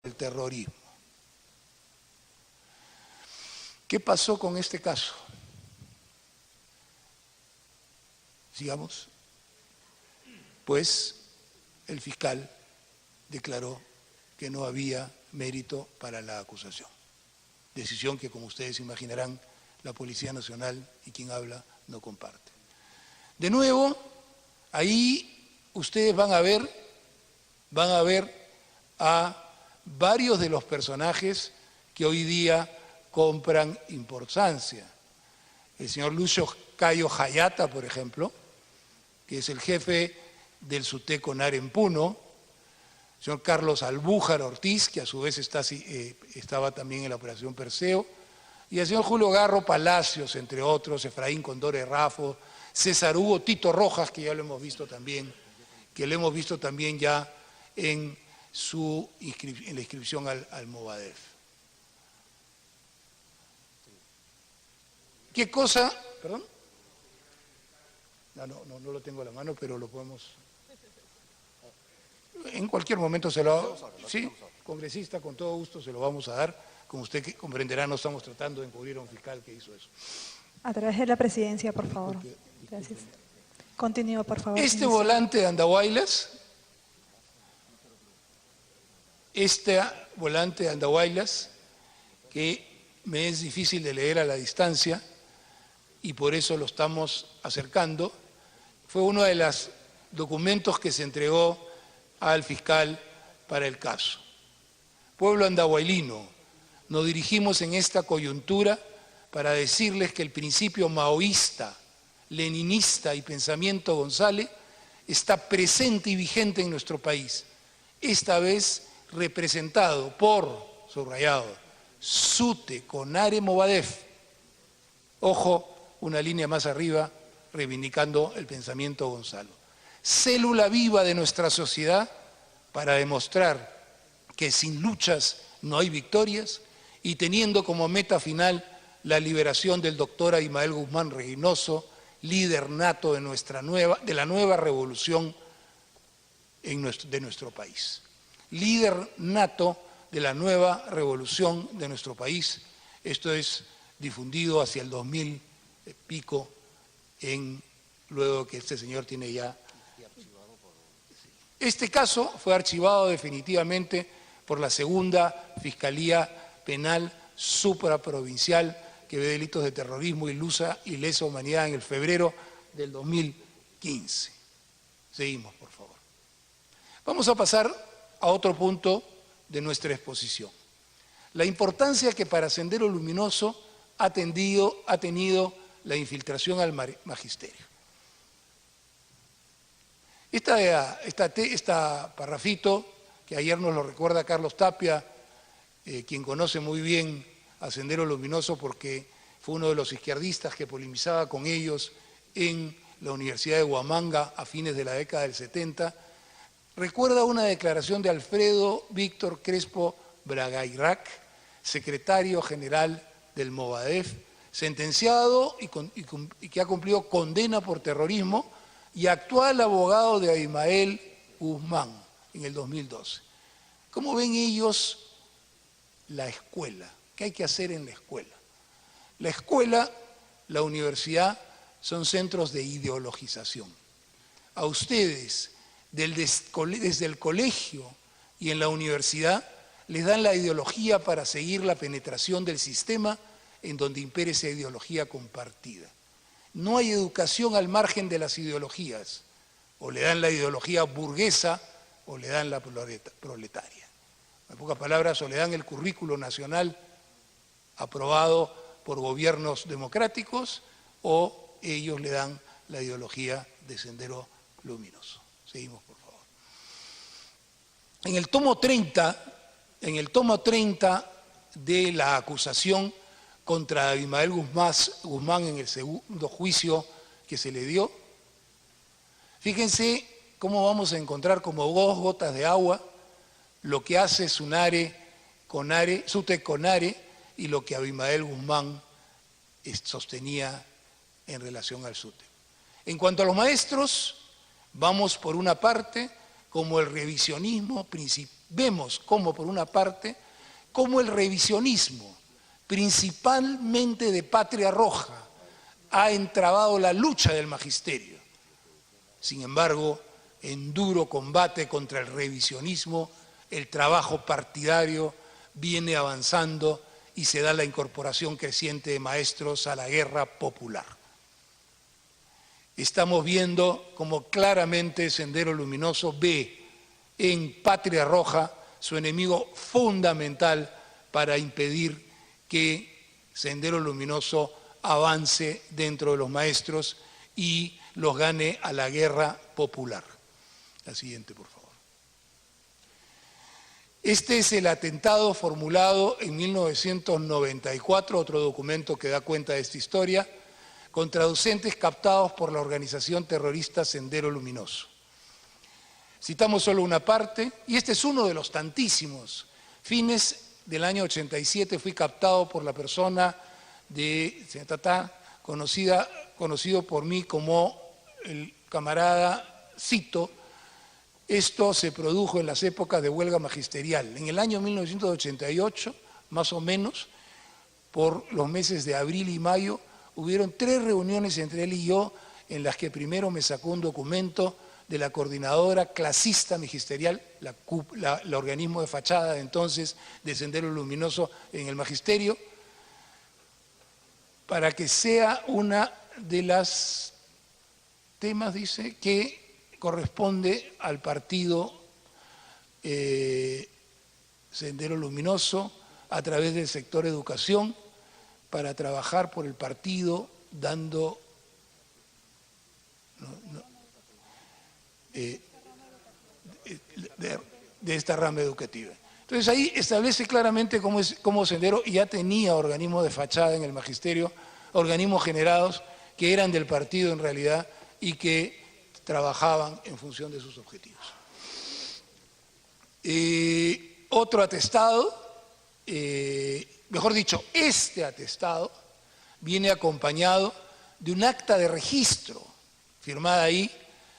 el terrorismo. ¿Qué pasó con este caso? Sigamos. Pues el fiscal declaró que no había mérito para la acusación. Decisión que, como ustedes imaginarán, la Policía Nacional y quien habla no comparte. De nuevo, ahí ustedes van a ver a varios de los personajes que hoy día compran importancia. El señor Lucio Cayo Jayata, por ejemplo, que es el jefe del SUTE CONARE en Puno, el señor Carlos Albújar Ortiz, que a su vez estaba también en la Operación Perseo, y el señor Julio Garro Palacios, entre otros, Efraín Condore Rafo, César Hugo Tito Rojas, que ya lo hemos visto también, ya en la inscripción al Movadef. ¿Qué cosa? ¿Perdón? No lo tengo a la mano, pero lo podemos... En cualquier momento se lo... Sí, congresista, con todo gusto se lo vamos a dar. Como usted comprenderá, no estamos tratando de encubrir a un fiscal que hizo eso. A través de la presidencia, por favor. Gracias. Continúe, por favor. Este volante de Andahuaylas, que me es difícil de leer a la distancia y por eso lo estamos acercando, fue uno de los documentos que se entregó al fiscal para el caso. Pueblo andahuaylino, nos dirigimos en esta coyuntura para decirles que el principio maoísta, leninista y pensamiento González está presente y vigente en nuestro país, esta vez representado por, subrayado, SUTE CONARE Movadef, ojo, una línea más arriba, reivindicando el pensamiento Gonzalo. Célula viva de nuestra sociedad para demostrar que sin luchas no hay victorias y teniendo como meta final la liberación del doctor Abimael Guzmán Reynoso, líder nato de la nueva revolución de nuestro país. Líder nato de la nueva revolución de nuestro país. Esto es difundido hacia el 2000 pico, luego que este señor tiene ya... Este caso fue archivado definitivamente por la segunda Fiscalía Penal Supraprovincial que ve delitos de terrorismo y lesa humanidad en el febrero del 2015. Seguimos, por favor. Vamos a pasar a otro punto de nuestra exposición. La importancia que para Sendero Luminoso ha tenido la infiltración al magisterio. Esta parrafito, que ayer nos lo recuerda Carlos Tapia, quien conoce muy bien a Sendero Luminoso porque fue uno de los izquierdistas que polemizaba con ellos en la Universidad de Huamanga a fines de la década del 70, recuerda una declaración de Alfredo Víctor Crespo Bragairac, secretario general del Movadef, sentenciado y que ha cumplido condena por terrorismo y actual abogado de Abimael Guzmán en el 2012. ¿Cómo ven ellos la escuela? ¿Qué hay que hacer en la escuela? La escuela, la universidad, son centros de ideologización. A ustedes, desde el colegio y en la universidad, les dan la ideología para seguir la penetración del sistema en donde impere esa ideología compartida. No hay educación al margen de las ideologías. O le dan la ideología burguesa o le dan la proletaria. En pocas palabras, o le dan el currículo nacional aprobado por gobiernos democráticos o ellos le dan la ideología de Sendero Luminoso. Seguimos, por favor. En el tomo 30 de la acusación contra Abimael Guzmán en el segundo juicio que se le dio, fíjense cómo vamos a encontrar como 2 gotas de agua lo que hace SUTE CONARE y lo que Abimael Guzmán sostenía en relación al SUTE. En cuanto a los maestros, vamos por una parte como el revisionismo Vemos cómo, por una parte, cómo el revisionismo, principalmente de Patria Roja, ha entrabado la lucha del magisterio. Sin embargo, en duro combate contra el revisionismo, el trabajo partidario viene avanzando y se da la incorporación creciente de maestros a la guerra popular. Estamos viendo cómo claramente Sendero Luminoso ve en Patria Roja su enemigo fundamental para impedir que Sendero Luminoso avance dentro de los maestros y los gane a la guerra popular. La siguiente, por favor. Este es el atentado formulado en 1994, otro documento que da cuenta de esta historia, contra docentes captados por la organización terrorista Sendero Luminoso. Citamos solo una parte, y este es uno de los tantísimos. Fines del año 87 fui captado por la persona de conocido por mí como el camarada Cito. Esto se produjo en las épocas de huelga magisterial. En el año 1988, más o menos, por los meses de abril y mayo, hubieron 3 reuniones entre él y yo, en las que primero me sacó un documento de la coordinadora clasista magisterial, el organismo de fachada de entonces de Sendero Luminoso en el magisterio, para que sea una de las temas, dice, que corresponde al partido Sendero Luminoso a través del sector educación para trabajar por el partido dando de esta rama educativa. Entonces ahí establece claramente cómo Sendero ya tenía organismos de fachada en el magisterio, organismos generados que eran del partido en realidad y que trabajaban en función de sus objetivos. Otro atestado, mejor dicho, este atestado viene acompañado de un acta de registro firmada ahí,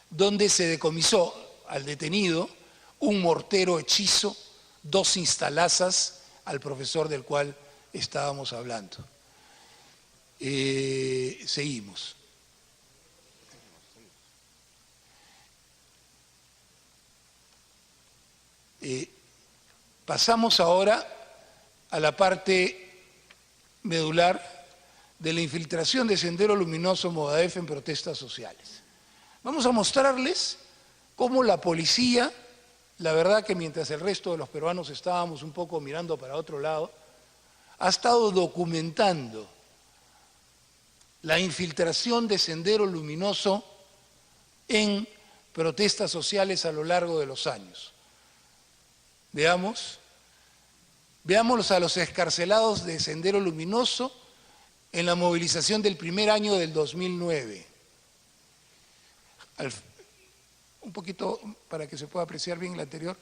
donde se decomisó al detenido un mortero hechizo, 2 instalazas al profesor del cual estábamos hablando. Seguimos. Pasamos ahora a la parte medular de la infiltración de Sendero Luminoso Movadef en protestas sociales. Vamos a mostrarles cómo la policía, la verdad que mientras el resto de los peruanos estábamos un poco mirando para otro lado, ha estado documentando la infiltración de Sendero Luminoso en protestas sociales a lo largo de los años. Veamos a los excarcelados de Sendero Luminoso en la movilización del primer año del 2009. Un poquito para que se pueda apreciar bien el anterior.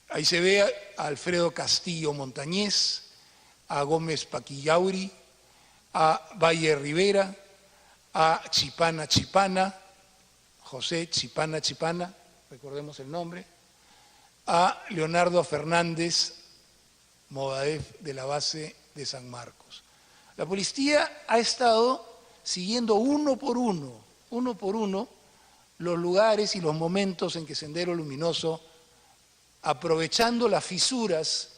Ahí se ve a Alfredo Castillo Montañez, a Gómez Paquillauri, a Valle Rivera, a Chipana Chipana, José Chipana Chipana, recordemos el nombre, a Leonardo Fernández Movadef de la base de San Marcos. La policía ha estado siguiendo uno por uno, los lugares y los momentos en que Sendero Luminoso, aprovechando las fisuras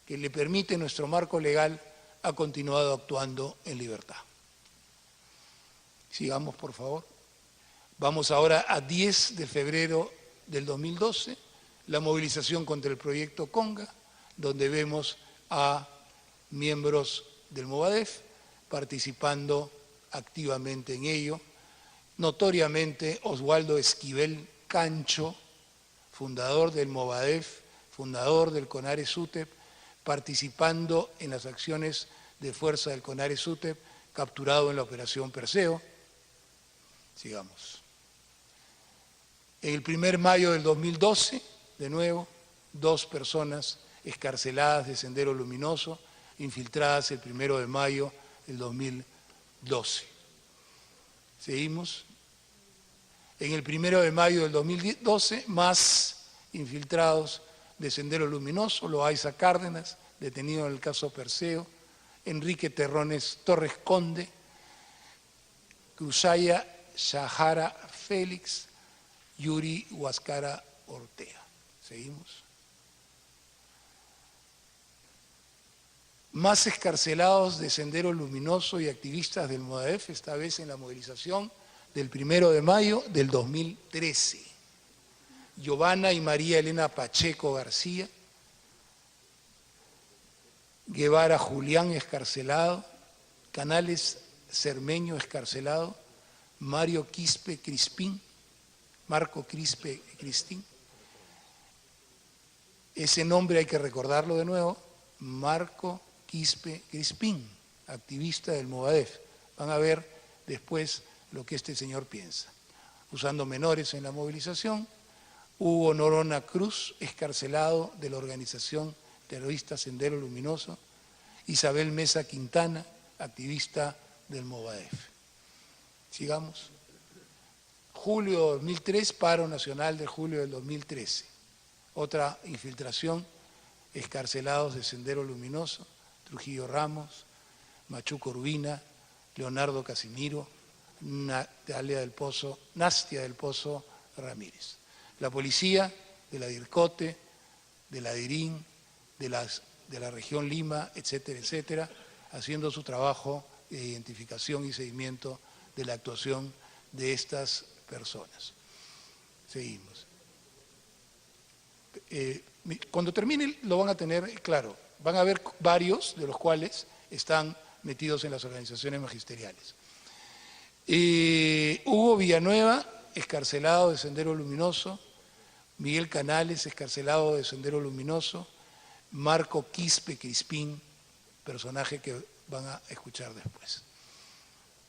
que le permite nuestro marco legal, ha continuado actuando en libertad. Sigamos, por favor. Vamos ahora a 10 de febrero del 2012, la movilización contra el proyecto Conga, donde vemos a miembros del Movadef participando activamente en ello. Notoriamente Oswaldo Esquivel Cancho, fundador del Movadef, fundador del CONARES-UTEP, participando en las acciones de fuerza del CONARES-UTEP, capturado en la operación Perseo. Sigamos. En el 1 de mayo del 2012, de nuevo, 2 personas excarceladas de Sendero Luminoso, infiltradas el 1 de mayo del 2012. Seguimos. En el 1 de mayo del 2012, más infiltrados de Sendero Luminoso, Loaiza Cárdenas, detenido en el caso Perseo, Enrique Torres Conde, Cruzaya Shahara Félix, Yuri Huascara Ortega. Seguimos. Más excarcelados de Sendero Luminoso y activistas del MOADEF, esta vez en la movilización del 1 de mayo del 2013. Giovanna y María Elena Pacheco García, Guevara Julián excarcelado, Canales Cermeño excarcelado, Mario Quispe Crispín, Marco Quispe Crispín. Ese nombre hay que recordarlo de nuevo, Marco Quispe Crispín, activista del MOADEF. Van a ver después lo que este señor piensa. Usando menores en la movilización, Hugo Norona Cruz, excarcelado de la organización terrorista Sendero Luminoso, Isabel Mesa Quintana, activista del MOADEF. Sigamos. Julio de 2003, paro nacional de julio del 2013. Otra infiltración, excarcelados de Sendero Luminoso, Trujillo Ramos, Machuco Urbina, Leonardo Casimiro, Nastia del Pozo Ramírez. La policía de la DIRCOTE, de la DIRIN, de la región Lima, etcétera, etcétera, haciendo su trabajo de identificación y seguimiento de la actuación de estas personas. Seguimos. Cuando termine lo van a tener claro. Van a ver varios de los cuales están metidos en las organizaciones magisteriales. Hugo Villanueva, excarcelado de Sendero Luminoso, Miguel Canales, excarcelado de Sendero Luminoso, Marco Quispe Crispín, personaje que van a escuchar después.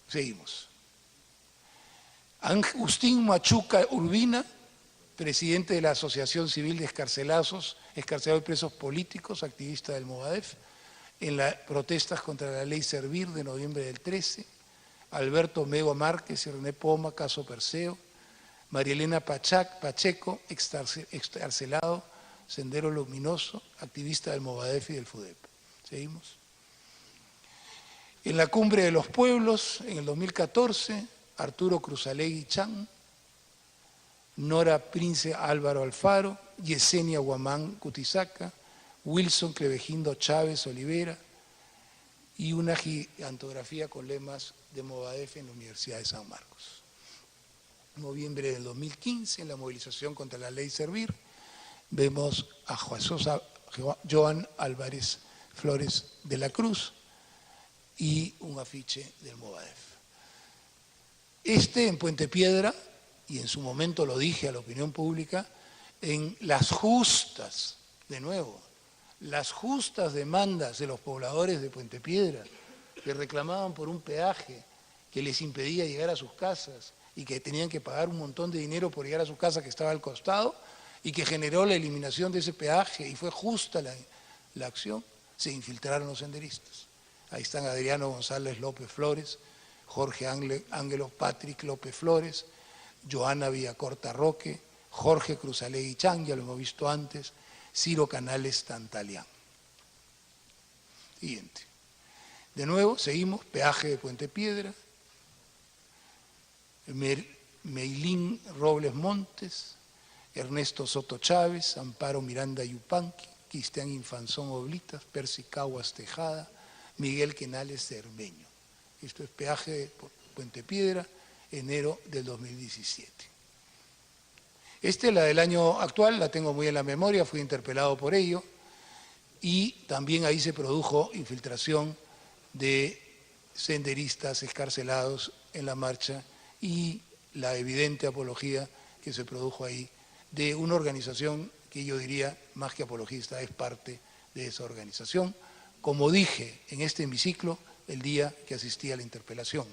Seguimos. Agustín Machuca Urbina, presidente de la Asociación Civil de Excarcelados y Presos Políticos, activista del MOADEF, en las protestas contra la ley Servir de noviembre del 13, Alberto Mego Márquez y René Poma, caso Perseo, María Elena Pacheco, excarcelado, Sendero Luminoso, activista del MOADEF y del FUDEP. Seguimos. En la Cumbre de los Pueblos, en el 2014, Arturo Cruzalegui Chan, Nora Prince Álvaro Alfaro, Yesenia Guamán Cutizaca, Wilson Clevejindo Chávez Olivera y una gigantografía con lemas de MOADEF en la Universidad de San Marcos. Noviembre del 2015, en la movilización contra la ley Servir, vemos a Joan Álvarez Flores de la Cruz y un afiche del MOADEF. En Puente Piedra, y en su momento lo dije a la opinión pública, en las justas, de nuevo, las justas demandas de los pobladores de Puente Piedra, que reclamaban por un peaje que les impedía llegar a sus casas y que tenían que pagar un montón de dinero por llegar a su casa que estaba al costado y que generó la eliminación de ese peaje y fue justa la acción, se infiltraron los senderistas. Ahí están Adriano González López Flores, Jorge Ángelo Patrick López Flores, Joana Villacorta Roque, Jorge Cruzalegui Chan, ya lo hemos visto antes, Ciro Canales Tantalián. Siguiente. De nuevo, seguimos, peaje de Puente Piedra, Meilín Robles Montes, Ernesto Soto Chávez, Amparo Miranda Yupanqui, Cristian Infanzón Oblitas, Percy Caguas Tejada, Miguel Quenales Cermeño. Esto es peaje de Puente Piedra, enero del 2017. La del año actual, la tengo muy en la memoria, fui interpelado por ello, y también ahí se produjo infiltración de senderistas excarcelados en la marcha y la evidente apología que se produjo ahí de una organización que yo diría, más que apologista, es parte de esa organización. Como dije en este hemiciclo el día que asistí a la interpelación,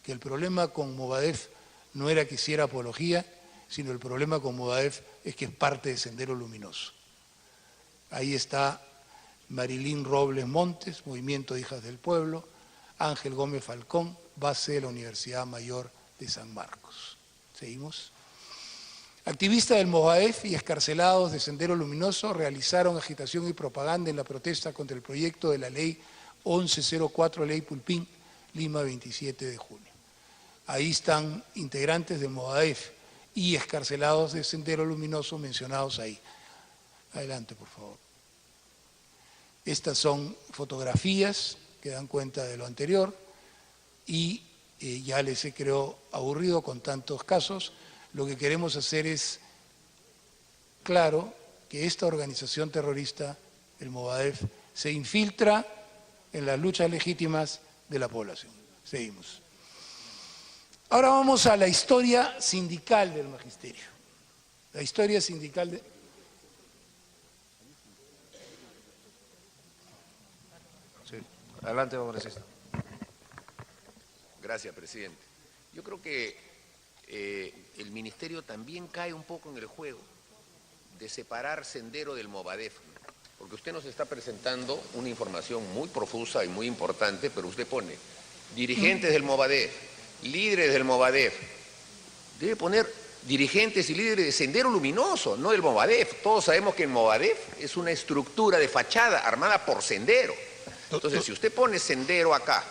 que el problema con MOADEF no era que hiciera apología, sino el problema con MOADEF es que es parte de Sendero Luminoso. Ahí está Marilín Robles Montes, Movimiento de Hijas del Pueblo, Ángel Gómez Falcón, base de la Universidad Mayor de San Marcos. Seguimos. Activistas del Movadef y excarcelados de Sendero Luminoso realizaron agitación y propaganda en la protesta contra el proyecto de la ley 1104, ley Pulpín, Lima, 27 de junio. Ahí están integrantes del Movadef y excarcelados de Sendero Luminoso mencionados ahí. Adelante, por favor. Estas son fotografías que dan cuenta de lo anterior y ya les he creado aburrido con tantos casos. Lo que queremos hacer es, claro, que esta organización terrorista, el Movadef, se infiltra en las luchas legítimas de la población. Seguimos. Ahora vamos a la historia sindical del magisterio. La historia sindical de... Sí. Adelante, congresista. Gracias, presidente. Yo creo que el ministerio también cae un poco en el juego de separar Sendero del Movadef, porque usted nos está presentando una información muy profusa y muy importante, pero usted pone dirigentes del Movadef, líderes del Movadef. Debe poner dirigentes y líderes de Sendero Luminoso, no del Movadef. Todos sabemos que el Movadef es una estructura de fachada armada por Sendero. Entonces, si usted pone Sendero acá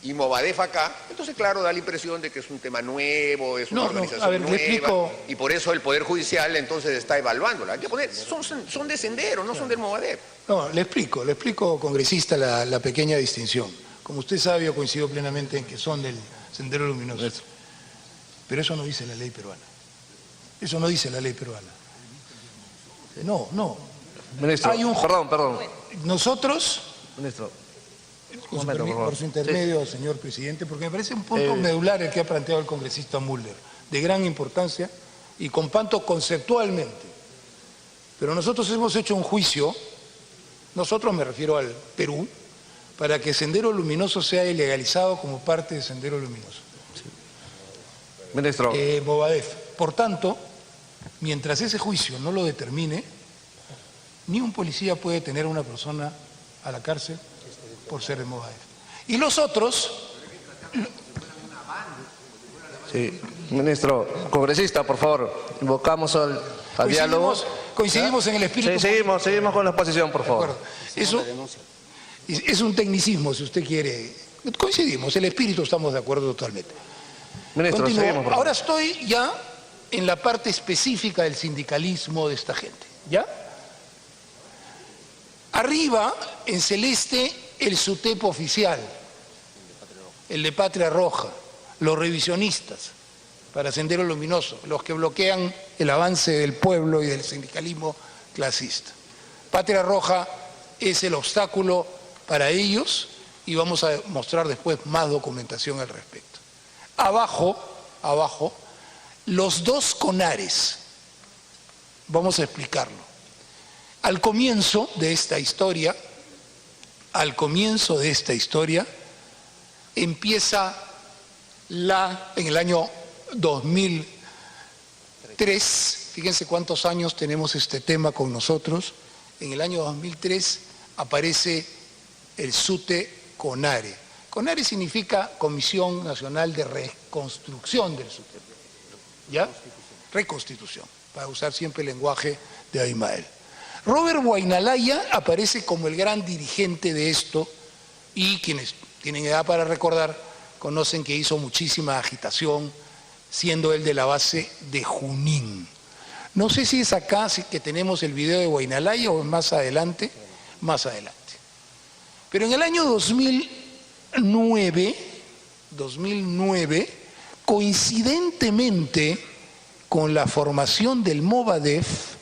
y Movadef acá, entonces claro, da la impresión de que es un tema nuevo, es una organización nueva, y por eso el Poder Judicial entonces está evaluándola. Hay que poner, son de Sendero, no son del Movadef. No, le explico, congresista, la pequeña distinción. Como usted sabe, yo coincido plenamente en que son del Sendero Luminoso. Pero eso no dice la ley peruana. Eso no dice la ley peruana. No. Ministro, perdón. Nosotros... Ministro. Por su intermedio, sí, señor presidente, porque me parece un punto medular el que ha planteado el congresista Müller, de gran importancia y comparto conceptualmente. Pero nosotros hemos hecho un juicio, nosotros me refiero al Perú, para que Sendero Luminoso sea ilegalizado como parte de Sendero Luminoso. Sí. Ministro. Movadef. Por tanto, mientras ese juicio no lo determine, ni un policía puede tener a una persona a la cárcel por ser el Movadef. Y los otros... Sí, ministro, congresista, por favor, invocamos al diálogo. Coincidimos en el espíritu. Sí, seguimos con la exposición, por favor. Eso es un tecnicismo, si usted quiere. Coincidimos, el espíritu estamos de acuerdo totalmente. Ministro, seguimos, por ahora estoy ya en la parte específica del sindicalismo de esta gente, ¿ya? Arriba, en celeste, el SUTEP oficial, el de Patria Roja, los revisionistas para Sendero Luminoso, los que bloquean el avance del pueblo y del sindicalismo clasista. Patria Roja es el obstáculo para ellos y vamos a mostrar después más documentación al respecto. Abajo, los dos CONARES, vamos a explicarlo. Al comienzo de esta historia, empieza en el año 2003, fíjense cuántos años tenemos este tema con nosotros, en el año 2003 aparece el SUTE CONARE. CONARE significa Comisión Nacional de Reconstrucción del SUTE, ¿ya? Reconstitución, para usar siempre el lenguaje de Abimael. Robert Wainalaya aparece como el gran dirigente de esto y quienes tienen edad para recordar conocen que hizo muchísima agitación, siendo él de la base de Junín. No sé si es acá que tenemos el video de Wainalaya o más adelante. Pero en el año 2009, coincidentemente con la formación del Movadef,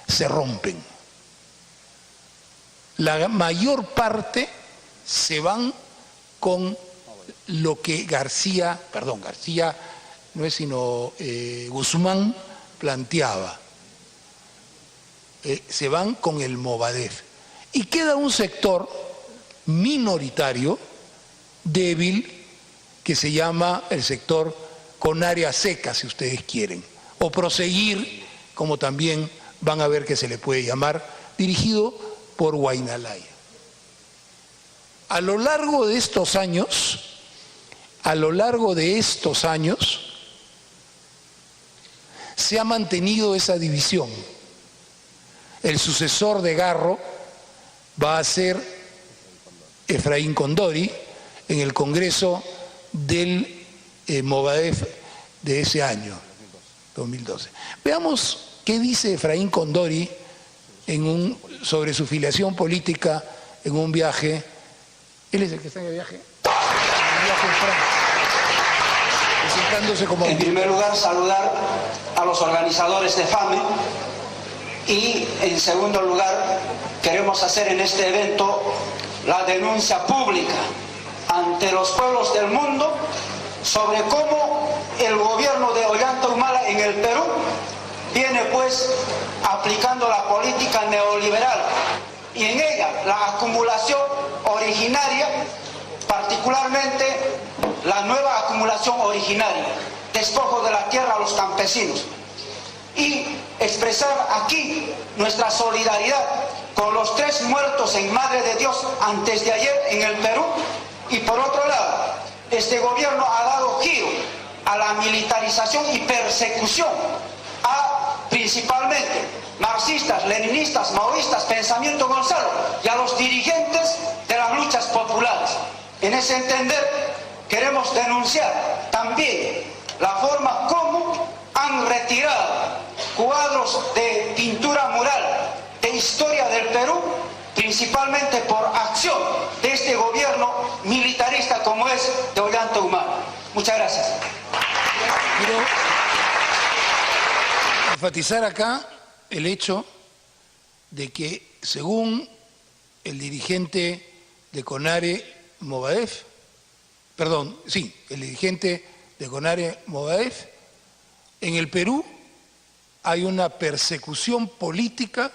se rompen. La mayor parte se van con lo que García no es sino Guzmán planteaba. Se van con el Movadef. Y queda un sector minoritario, débil, que se llama el sector con área seca, si ustedes quieren, o proseguir, como también van a ver que se le puede llamar, dirigido por Wainalaya. A lo largo de estos años a lo largo de estos años se ha mantenido esa división. El sucesor de Garro va a ser Efraín Condori en el Congreso del Movadef de ese año, 2012. Veamos qué dice Efraín Condori sobre su filiación política en un viaje. Él es el que está en el viaje. En viaje de Francia, presentándose como... En primer lugar, saludar a los organizadores de FAME y, en segundo lugar, queremos hacer en este evento la denuncia pública ante los pueblos del mundo sobre cómo el gobierno de Ollanta Humala en el Perú viene pues aplicando la política neoliberal y en ella la acumulación originaria, particularmente la nueva acumulación originaria, despojo de la tierra a los campesinos, y expresar aquí nuestra solidaridad con los 3 muertos en Madre de Dios antes de ayer en el Perú. Y por otro lado, este gobierno ha dado giro a la militarización y persecución a principalmente marxistas, leninistas, maoístas, Pensamiento Gonzalo y a los dirigentes de las luchas populares. En ese entender queremos denunciar también la forma como han retirado cuadros de pintura mural de historia del Perú, principalmente por acción de este gobierno militarista como es de Ollanta Humala. Muchas gracias. Quiero enfatizar acá el hecho de que, según el dirigente de CONARE Movadef, el dirigente de CONARE Movadef, en el Perú hay una persecución política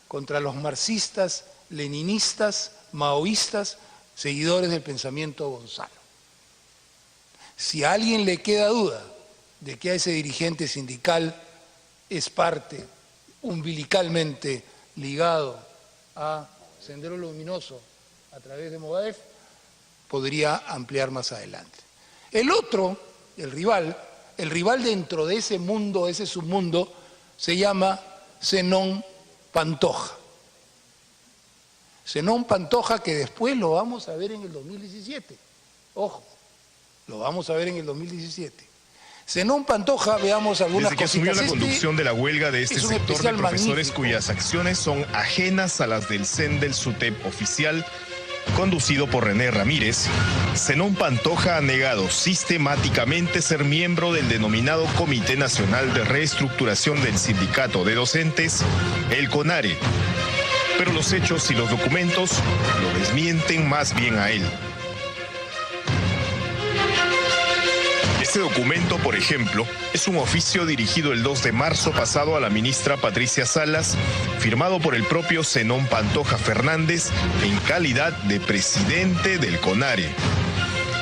contra los marxistas, leninistas, maoístas, seguidores del Pensamiento Gonzalo. Si a alguien le queda duda de que a ese dirigente sindical es parte umbilicalmente ligado a Sendero Luminoso a través de Movadef, podría ampliar más adelante. El otro, el rival dentro de ese mundo, ese submundo, se llama Zenón Pantoja. Zenón Pantoja, que después lo vamos a ver en el 2017. Ojo, lo vamos a ver en el 2017. Zenón Pantoja, veamos algunas cositas. Desde que asumió la conducción de la huelga de este sector de profesores cuyas acciones son ajenas a las del CEN del SUTEP oficial, conducido por René Ramírez, Zenón Pantoja ha negado sistemáticamente ser miembro del denominado Comité Nacional de Reestructuración del Sindicato de Docentes, el CONARE. Pero los hechos y los documentos lo desmienten más bien a él. Este documento, por ejemplo, es un oficio dirigido el 2 de marzo pasado a la ministra Patricia Salas, firmado por el propio Zenón Pantoja Fernández en calidad de presidente del CONARE.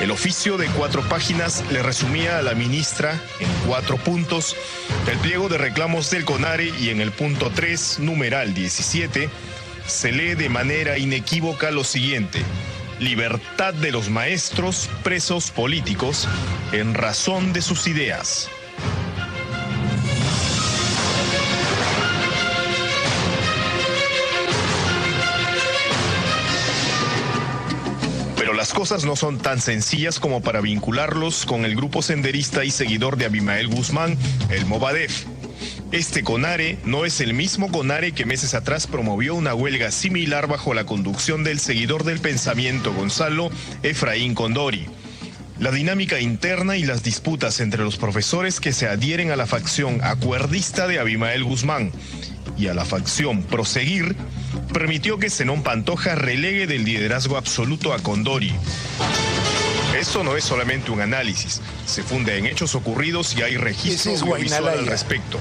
El oficio de 4 páginas le resumía a la ministra en 4 puntos el pliego de reclamos del CONARE y en el punto 3, numeral 17, se lee de manera inequívoca lo siguiente: libertad de los maestros presos políticos en razón de sus ideas. Pero las cosas no son tan sencillas como para vincularlos con el grupo senderista y seguidor de Abimael Guzmán, el Movadef. Este CONARE no es el mismo CONARE que meses atrás promovió una huelga similar bajo la conducción del seguidor del Pensamiento Gonzalo, Efraín Condori. La dinámica interna y las disputas entre los profesores que se adhieren a la facción acuerdista de Abimael Guzmán y a la facción Proseguir permitió que Zenón Pantoja relegue del liderazgo absoluto a Condori. Esto no es solamente un análisis, se funda en hechos ocurridos y hay registro audiovisual al respecto.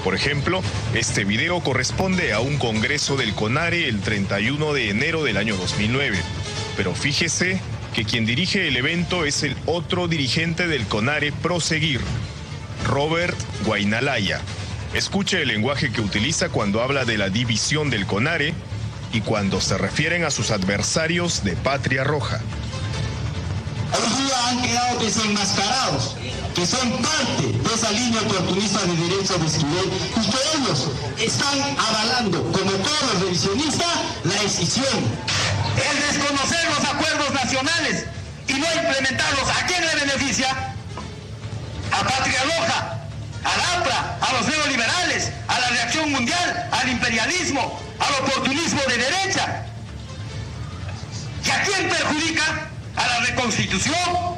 Por ejemplo, este video corresponde a un congreso del CONARE el 31 de enero del año 2009. Pero fíjese que quien dirige el evento es el otro dirigente del CONARE Proseguir, Robert Guainalaya. Escuche el lenguaje que utiliza cuando habla de la división del CONARE y cuando se refieren a sus adversarios de Patria Roja. Buenos días. han quedado desenmascarados, que son parte de esa línea oportunista de derecha de Esquivel, y que ellos están avalando, como todos los revisionistas, la decisión. El desconocer los acuerdos nacionales y no implementarlos, ¿a quién le beneficia? A Patria Roja, al APRA, a los neoliberales, a la reacción mundial, al imperialismo, al oportunismo de derecha. ¿Y a quién perjudica? A la reconstitución.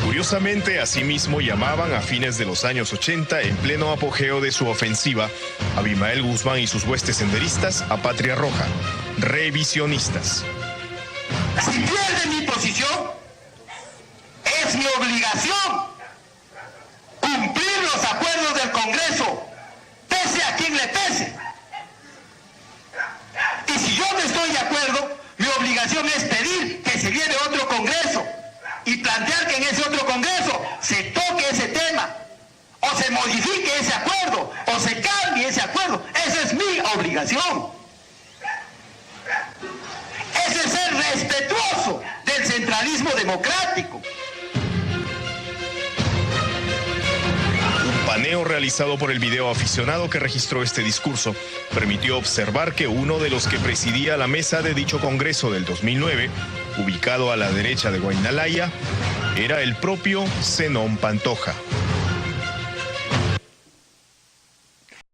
Curiosamente, asimismo llamaban a fines de los años 80, en pleno apogeo de su ofensiva, Abimael Guzmán y sus huestes senderistas a Patria Roja, revisionistas. Si pierde mi posición, es mi obligación cumplir los acuerdos del Congreso, pese a quien le pese. Y si yo no estoy de acuerdo, mi obligación es pedir que se lleve otro Congreso y plantear que en ese otro Congreso se toque ese tema, o se modifique ese acuerdo, o se cambie ese acuerdo. Esa es mi obligación. Ese es ser respetuoso del centralismo democrático. Un paneo realizado por el video aficionado que registró este discurso permitió observar que uno de los que presidía la mesa de dicho Congreso del 2009, ubicado a la derecha de Guainalaya, era el propio Zenón Pantoja.